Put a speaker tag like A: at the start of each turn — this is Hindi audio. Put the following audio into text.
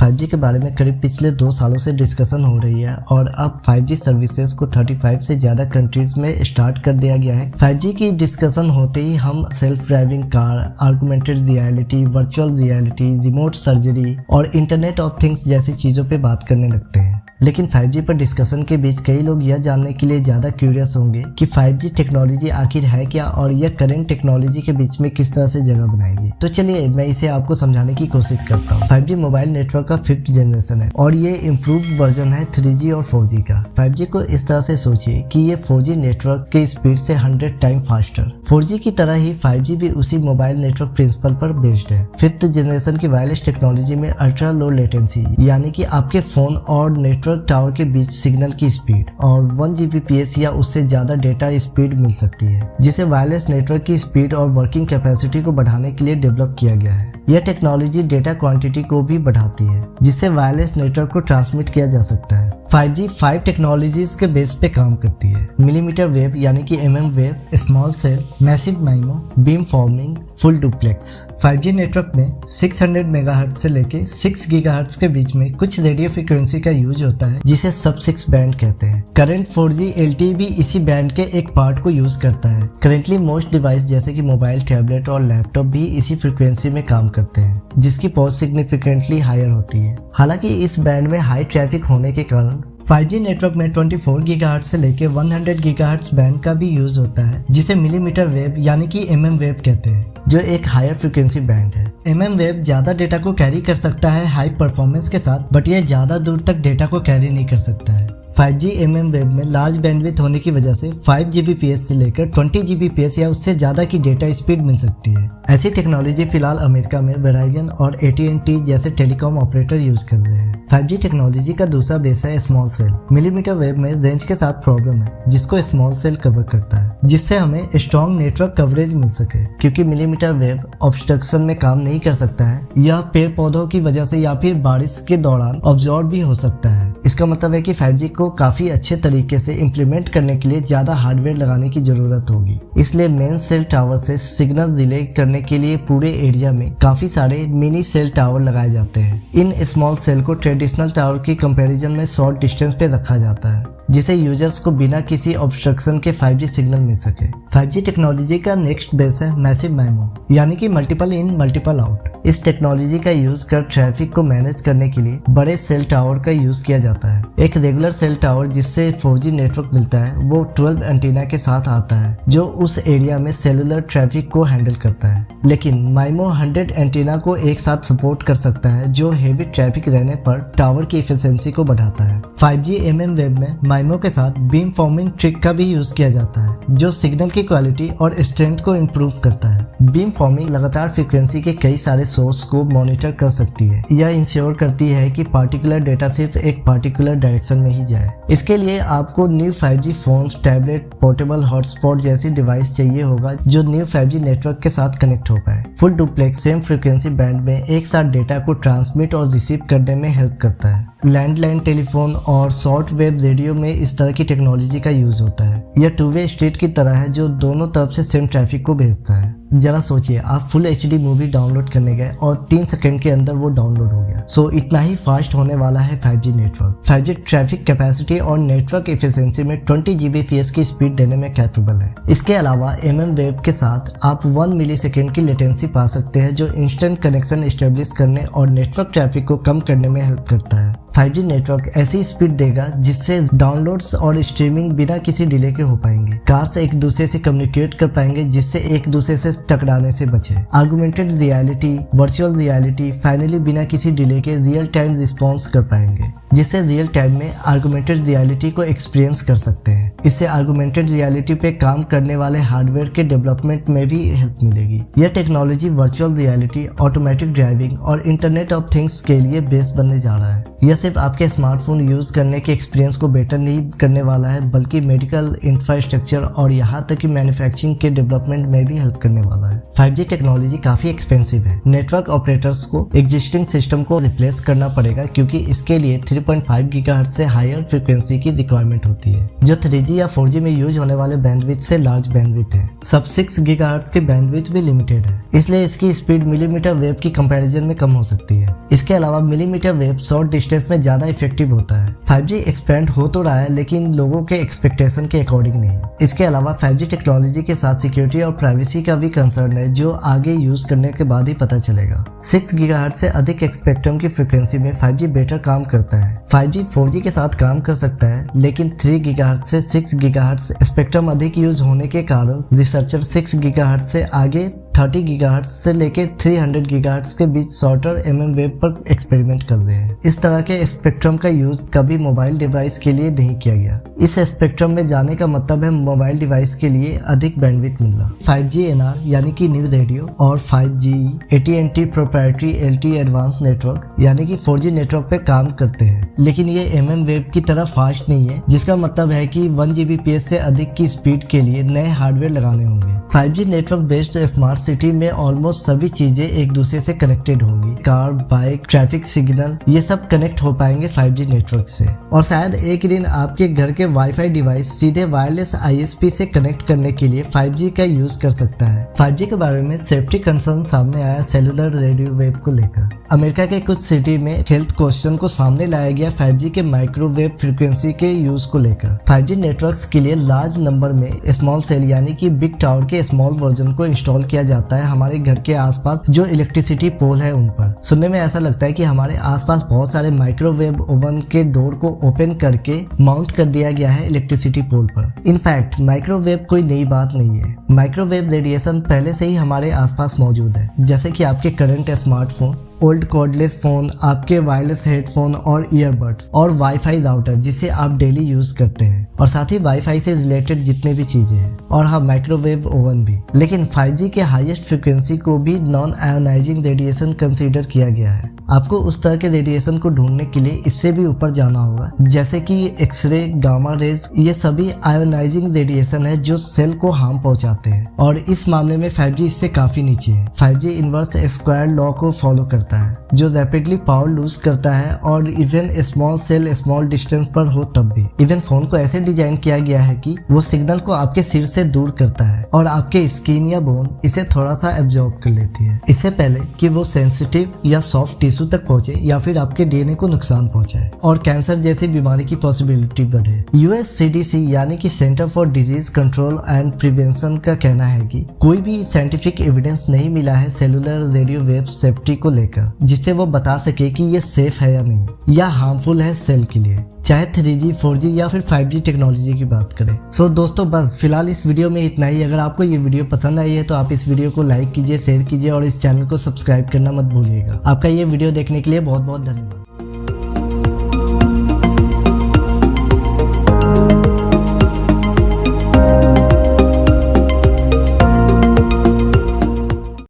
A: 5G के बारे में करीब पिछले 2 सालों से डिस्कशन हो रही है और अब 5G सर्विसेज को 35 से ज्यादा कंट्रीज में स्टार्ट कर दिया गया है। 5G की डिस्कशन होते ही हम self driving car, augmented reality, virtual reality, remote surgery और इंटरनेट ऑफ थिंग्स जैसी चीजों पे बात करने लगते हैं। लेकिन 5G पर डिस्कशन के बीच कई लोग यह जानने के लिए ज्यादा क्यूरियस होंगे कि 5G टेक्नोलॉजी आखिर है क्या और यह करंट टेक्नोलॉजी के बीच में किस तरह से जगह बनाएगी। तो चलिए मैं इसे आपको समझाने की कोशिश करता हूँ। 5G मोबाइल नेटवर्क का 5th जनरेशन है और ये इम्प्रूव वर्जन है 3G और 4G का। 5G को इस तरह से सोचिए कि ये 4G नेटवर्क के स्पीड से 100 टाइम फास्टर। 4G की तरह ही 5G भी उसी मोबाइल नेटवर्क प्रिंसिपल पर बेस्ड है। 5th जनरेशन की वायरलेस टेक्नोलॉजी में अल्ट्रा लो लेटेंसी यानी कि आपके फोन और नेटवर्क टावर के बीच सिग्नल की स्पीड और 1 Gbps या उससे ज्यादा डेटा स्पीड मिल सकती है, जिसे वायरलेस नेटवर्क की स्पीड और वर्किंग कैपेसिटी को बढ़ाने के लिए डेवलप किया गया है। यह टेक्नोलॉजी डेटा क्वांटिटी को भी बढ़ाती है, जिससे वायरलेस नेटवर्क को ट्रांसमिट किया जा सकता है। 5G 5 टेक्नोलॉजीज के बेस पे काम करती है। मिलीमीटर वेव यानी कि MM wave, small cell, massive MIMO, beam forming, full duplex. 5G network में 600 मेगाहर्ट्ज से लेके 6 गीगाहर्ट्ज के बीच में कुछ रेडियो फ्रीक्वेंसी का यूज होता है, जिसे सब 6 बैंड कहते हैं। करंट 4G LTE भी इसी बैंड के एक पार्ट को यूज करता है। करेंटली मोस्ट डिवाइस जैसे कि मोबाइल, टैबलेट और लैपटॉप भी इसी फ्रीक्वेंसी में काम करते हैं, जिसकी पॉज सिग्निफिकेंटली हायर होती है। हालांकि इस बैंड में हाई ट्रैफिक होने के कारण 5G नेटवर्क में 24 गीगाहर्ट्ज से लेके 100 गीगाहर्ट्ज बैंड का भी यूज होता है, जिसे मिलीमीटर वेव यानी कि MM वेव कहते हैं, जो एक हायर फ्रीक्वेंसी बैंड है। MM वेव ज्यादा डेटा को कैरी कर सकता है हाई परफॉर्मेंस के साथ, बट यह ज्यादा दूर तक डेटा को कैरी नहीं कर सकता है। 5G MM वेव में लार्ज बैंडविड्थ होने की वजह से 5 Gbps से लेकर 20 Gbps या उससे ज्यादा की डेटा स्पीड मिल सकती है। ऐसी टेक्नोलॉजी फिलहाल अमेरिका में वेराइजन और AT&T जैसे टेलीकॉम ऑपरेटर यूज कर रहे हैं। 5G टेक्नोलॉजी का दूसरा बेस है स्मॉल सेल। मिलीमीटर वेव में रेंज के साथ प्रॉब्लम है, जिसको स्मॉल सेल कवर करता है, जिससे हमें स्ट्रॉन्ग नेटवर्क कवरेज मिल सके। क्योंकि मिलीमीटर वेव ऑब्स्ट्रक्शन में काम नहीं कर सकता है, यह पेड़ पौधों की वजह से या फिर बारिश के दौरान ऑब्जॉर्ब भी हो सकता है। इसका मतलब है कि 5G को काफी अच्छे तरीके से इम्प्लीमेंट करने के लिए ज्यादा हार्डवेयर लगाने की जरूरत होगी। इसलिए मेन सेल टावर से सिग्नल रिले करने के लिए पूरे एरिया में काफी सारे मिनी सेल टावर लगाए जाते हैं। इन स्मॉल सेल को ट्रेडिशनल टावर की कंपैरिजन में शॉर्ट डिस्टेंस पे रखा जाता है, जिसे यूजर्स को बिना किसी ऑब्स्ट्रक्शन के 5G सिग्नल मिल सके। 5G टेक्नोलॉजी का नेक्स्ट बेस है मैसिव माइमो यानी कि मल्टीपल इन मल्टीपल आउट। इस टेक्नोलॉजी का यूज कर ट्रैफिक को मैनेज करने के लिए बड़े सेल टावर का यूज किया जाता है। एक रेगुलर सेल टावर जिससे 4G नेटवर्क मिलता है, वो 12 एंटीना के साथ आता है, जो उस एरिया में सेलुलर ट्रैफिक को हैंडल करता है। लेकिन माइमो 100 एंटीना को एक साथ सपोर्ट कर सकता है, जो हेवी ट्रैफिक रहने पर टावर की एफिशिएंसी को बढ़ाता है। 5G MM वेव में माइमो के साथ बीम फॉर्मिंग ट्रिक का भी यूज किया जाता है, जो सिग्नल की क्वालिटी और स्ट्रेंथ को इम्प्रूव करता है। बीम फॉर्मिंग लगातार फ्रीक्वेंसी के कई सारे सोर्स को मॉनिटर कर सकती है। यह इंश्योर करती है कि पार्टिकुलर डेटा सिर्फ एक पार्टिकुलर डायरेक्शन में ही जाए। इसके लिए आपको new 5G phones, tablet, portable hotspot जैसी डिवाइस चाहिए होगा, जो न्यू 5G नेटवर्क के साथ कनेक्ट हो पाए। Full duplex same frequency band में एक साथ डेटा को ट्रांसमिट और रिसीव करने में हेल्प करता है। लैंडलाइन टेलीफोन और शॉर्ट वेव रेडियो में इस तरह की टेक्नोलॉजी का यूज होता है। यह 2-वे स्ट्रीट की तरह है, जो दोनों तरफ से सेम ट्रैफिक को भेजता है। जरा सोचिए, आप फुल HD मूवी डाउनलोड करने गए और 3 सेकंड के अंदर वो डाउनलोड हो गया। सो इतना ही फास्ट होने वाला है 5G network. 5G traffic capacity और नेटवर्क एफिशिएंसी में 20 Gbps की स्पीड देने में कैपेबल है। इसके अलावा MM वेव के साथ आप 1 मिलीसेकंड की लेटेंसी पा सकते हैं, जो इंस्टेंट कनेक्शन एस्टेब्लिश करने और नेटवर्क ट्रैफिक को कम करने में हेल्प करता है। 5G नेटवर्क ऐसी स्पीड देगा जिससे डाउनलोड्स और स्ट्रीमिंग बिना किसी डिले के हो पाएंगे। कार्स एक दूसरे से कम्युनिकेट कर पाएंगे, जिससे एक दूसरे से टकराने से बचे। Augmented reality, virtual reality finally बिना किसी डिले के रियल टाइम रिस्पॉन्स कर पाएंगे, जिससे रियल टाइम में ऑगमेंटेड रियलिटी को एक्सपीरियंस कर सकते हैं। इससे ऑगमेंटेड रियलिटी पे काम करने वाले हार्डवेयर के डेवलपमेंट में भी हेल्प मिलेगी। यह technology virtual reality, automatic driving और इंटरनेट ऑफ थिंग्स के लिए बेस बनने जा रहा है। यह सिर्फ आपके स्मार्टफोन यूज करने के एक्सपीरियंस को बेटर नहीं करने वाला है, बल्कि मेडिकल इंफ्रास्ट्रक्चर और यहाँ तक कि मैन्युफैक्चरिंग के डेवलपमेंट में भी हेल्प करने वाला है। 5G टेक्नोलॉजी काफी एक्सपेंसिव है। नेटवर्क ऑपरेटर्स को एग्जिस्टिंग सिस्टम को रिप्लेस करना पड़ेगा, क्योंकि इसके लिए 3.5 गीगाहर्ट्ज से हायर फ्रीक्वेंसी की रिक्वायरमेंट होती है, जो 3G या 4G में यूज होने वाले बैंडविड्थ से लार्ज बैंडविड्थ है। सब 6 गीगाहर्ट्ज की बैंडविड्थ भी लिमिटेड है, इसलिए इसकी स्पीड मिलीमीटर वेव की कंपैरिजन में कम हो सकती है। इसके अलावा मिलीमीटर वेव शॉर्ट डिस्टेंस में ज्यादा इफेक्टिव होता है। 5G एक्सपेंड हो तो रहा है, लेकिन लोगों के एक्सपेक्टेशन के अकॉर्डिंग नहीं। इसके अलावा 5G टेक्नोलॉजी के साथ सिक्योरिटी और प्राइवेसी का भी कंसर्न है, जो आगे यूज करने के बाद ही पता चलेगा। 6 गीगाहर्ट्ज से अधिक स्पेक्ट्रम की फ्रीक्वेंसी में 5G बेटर काम करता है। 5G 4G के साथ काम कर सकता है, लेकिन 3 गीगाहर्ट्ज से 6 गीगाहर्ट्ज स्पेक्ट्रम अधिक यूज होने के कारण रिसर्चर 6 गीगाहर्ट्ज से आगे 30 गीगाहर्ट्ज से लेके 300 गीगाहर्ट्ज के बीच शॉर्टर MM वेव पर एक्सपेरिमेंट कर रहे हैं। इस तरह के स्पेक्ट्रम का यूज कभी मोबाइल डिवाइस के लिए नहीं किया गया। इस स्पेक्ट्रम में जाने का मतलब है मोबाइल डिवाइस के लिए अधिक बैंडविड्थ मिलना। 5G NR यानी कि न्यू रेडियो और 5G AT&T proprietary LTE advance network यानी कि 4G नेटवर्क पे काम करते हैं, लेकिन ये MM वेव की तरह फास्ट नहीं है, जिसका मतलब है कि 1 Gbps से अधिक की स्पीड के लिए नए हार्डवेयर लगाने होंगे। 5G network based smart city में ऑलमोस्ट सभी चीजें एक दूसरे से कनेक्टेड होंगी। कार, बाइक, ट्रैफिक सिग्नल, ये सब कनेक्ट हो पाएंगे 5G नेटवर्क से। और शायद एक दिन आपके घर के वाईफाई डिवाइस सीधे वायरलेस ISP से कनेक्ट करने के लिए 5G का यूज कर सकता है। 5G के बारे में सेफ्टी कंसर्न सामने आया सेलुलर रेडियो वेव को लेकर। अमेरिका के कुछ सिटी में हेल्थ क्वेश्चन को सामने लाया गया 5G के माइक्रोवेव फ्रीक्वेंसी के यूज को लेकर। 5G नेटवर्क्स के लिए लार्ज नंबर में स्मॉल सेल यानी कि बिग टावर के स्मॉल वर्जन को इंस्टॉल किया जाता है हमारे घर के आसपास जो इलेक्ट्रिसिटी पोल है उन पर। सुनने में ऐसा लगता है कि हमारे आसपास बहुत सारे माइक्रोवेव ओवन के डोर को ओपन करके माउंट कर दिया गया है इलेक्ट्रिसिटी पोल पर। इनफैक्ट माइक्रोवेव कोई नई बात नहीं है। माइक्रोवेव रेडिएशन पहले से ही हमारे आसपास मौजूद है, जैसे कि आपके current smartphone, old cordless phone, आपके वायरलेस हेडफोन और ईयरबड्स और वाईफाई राउटर जिसे आप डेली यूज करते हैं, और साथ ही वाईफाई से रिलेटेड जितने भी चीजें हैं, और हाँ माइक्रोवेव ओवन भी। लेकिन 5G के हाईएस्ट फ्रीक्वेंसी को भी नॉन आयोनाइजिंग रेडिएशन कंसीडर किया गया है। आपको उस तरह के रेडिएशन को ढूंढने के लिए इससे भी ऊपर जाना होगा, जैसे कि एक्सरे, गामा रेज, ये सभी आयोनाइजिंग रेडिएशन है जो सेल को हार्म पहुंचाते हैं, और इस मामले में 5G इससे काफी नीचे है। 5G इनवर्स स्क्वायर लॉ को फॉलो करता है, जो रैपिडली पावर लूज करता है, और even small cell small distance पर हो तब भी। इवन फोन को ऐसे डिजाइन किया गया है कि वो सिग्नल को आपके सिर से दूर करता है और आपके स्किन या बोन इसे थोड़ा सा एब्जॉर्ब कर लेती है, इससे पहले कि वो सेंसिटिव या सॉफ्ट टिश्यू तक पहुंचे या फिर आपके DNA को नुकसान पहुंचाए और कैंसर जैसी बीमारी की पॉसिबिलिटी बढ़े। US CDC यानी कि centre for disease control and prevention का कहना है कि कोई भी साइंटिफिक एविडेंस नहीं मिला है सेलुलर रेडियो वेव सेफ्टी को लेकर, जिससे वो बता सके कि ये सेफ है या नहीं, या हार्मफुल है सेल के लिए, चाहे 3G, 4G या फिर 5G टेक्नोलॉजी की बात करें। सो दोस्तों बस फिलहाल इस वीडियो में इतना ही। अगर आपको ये वीडियो पसंद आई है तो आप इस वीडियो को लाइक कीजिए, शेयर कीजिए और इस चैनल को सब्सक्राइब करना मत भूलिएगा। आपका ये वीडियो देखने के लिए बहुत बहुत धन्यवाद।